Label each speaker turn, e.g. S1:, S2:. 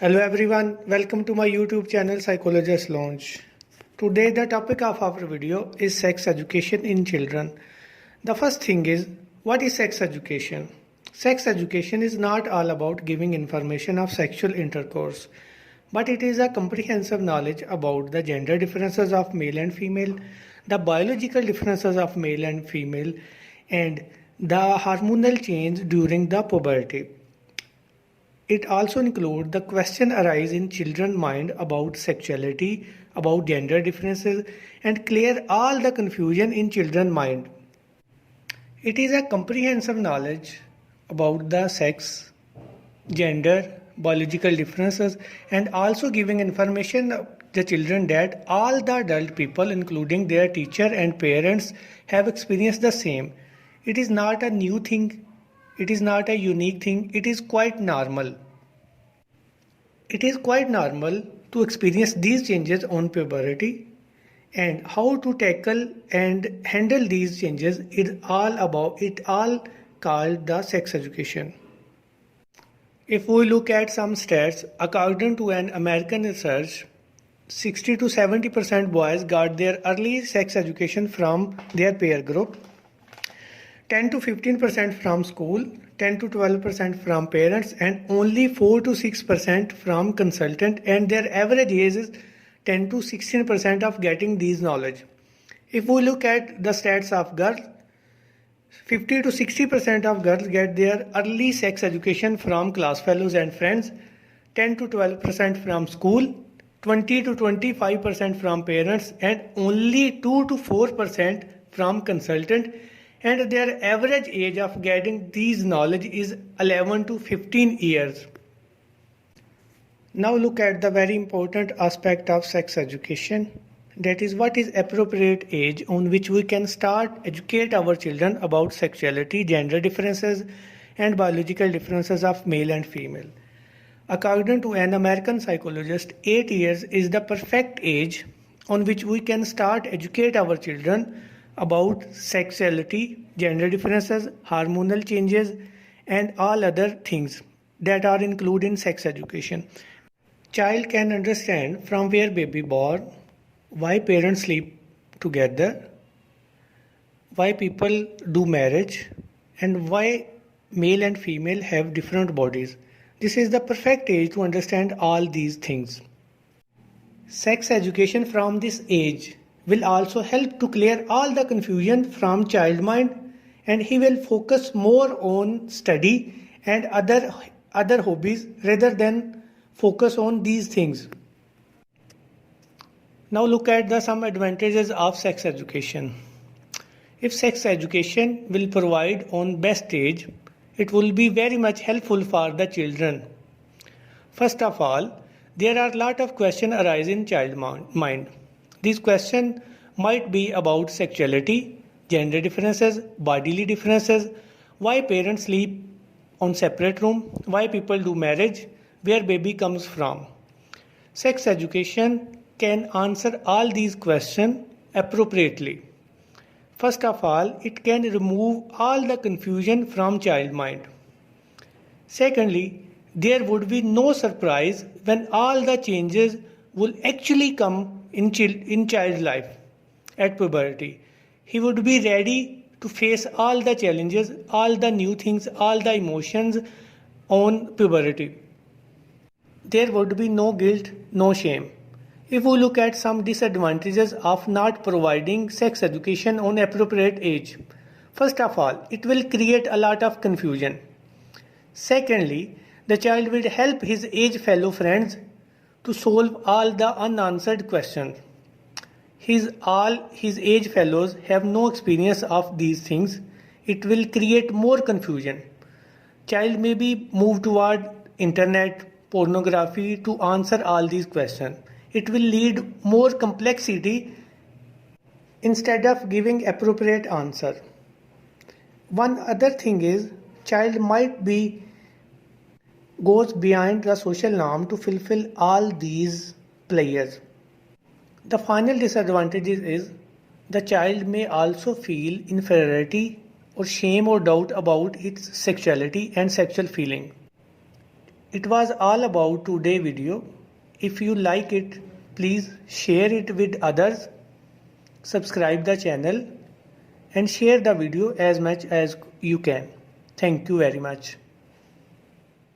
S1: Hello everyone, welcome to my YouTube channel Psychologist Launch. Today the topic of our video is sex education in children. The first thing is, what is sex education? Sex education is not all about giving information of sexual intercourse, but it is a comprehensive knowledge about the gender differences of male and female, the biological differences of male and female, and the hormonal change during the puberty. It also includes the question arise in children's mind about sexuality, about gender differences, and clear all the confusion in children's mind. It is a comprehensive knowledge about the sex, gender, biological differences, and also giving information to the children that all the adult people, including their teacher and parents, have experienced the same. It is not a new thing. It is not a unique thing, it is quite normal. It is quite normal to experience these changes on puberty, and how to tackle and handle these changes is all called the sex education. If we look at some stats, according to an American research, 60 to 70% boys got their early sex education from their peer group, 10 to 15% from school, 10 to 12% from parents, and only 4 to 6% from consultant, and their average age is 10 to 16% of getting these knowledge. If we look at the stats of girls, 50 to 60% of girls get their early sex education from class fellows and friends, 10 to 12% from school, 20 to 25% from parents, and only 2 to 4% from consultant, and their average age of getting these knowledge is 11 to 15 years. Now look at the very important aspect of sex education, that is, what is appropriate age on which we can start educate our children about sexuality, gender differences, and biological differences of male and female. According to an American psychologist, 8 years is the perfect age on which we can start educate our children about sexuality, gender differences, hormonal changes, and all other things that are included in sex education. Child can understand from where baby born, why parents sleep together, why people do marriage, and why male and female have different bodies. This is the perfect age to understand all these things. Sex education from this age will also help to clear all the confusion from child mind, and he will focus more on study and other hobbies rather than focus on these things. Now look at some advantages of sex education. If sex education will provide on best age, it will be very much helpful for the children. First of all, there are a lot of questions arise in child mind. These questions might be about sexuality, gender differences, bodily differences, why parents sleep on separate room, why people do marriage, where baby comes from. Sex education can answer all these questions appropriately. First of all, it can remove all the confusion from child mind. Secondly, there would be no surprise when all the changes will actually come in child life at puberty. He would be ready to face all the challenges, all the new things, all the emotions on puberty. There would be no guilt, no shame. If we look at some disadvantages of not providing sex education on appropriate age, first of all, it will create a lot of confusion. Secondly, the child will help his age fellow friends to solve all the unanswered questions. His age fellows have no experience of these things. It will create more confusion. Child may be moved toward internet, pornography to answer all these questions. It will lead more complexity instead of giving appropriate answer. One other thing is, child might goes beyond the social norm to fulfill all these players. The final disadvantage is the child may also feel inferiority or shame or doubt about its sexuality and sexual feeling. It was all about today video. If you like it, please share it with others, subscribe the channel and share the video as much as you can. Thank you very much.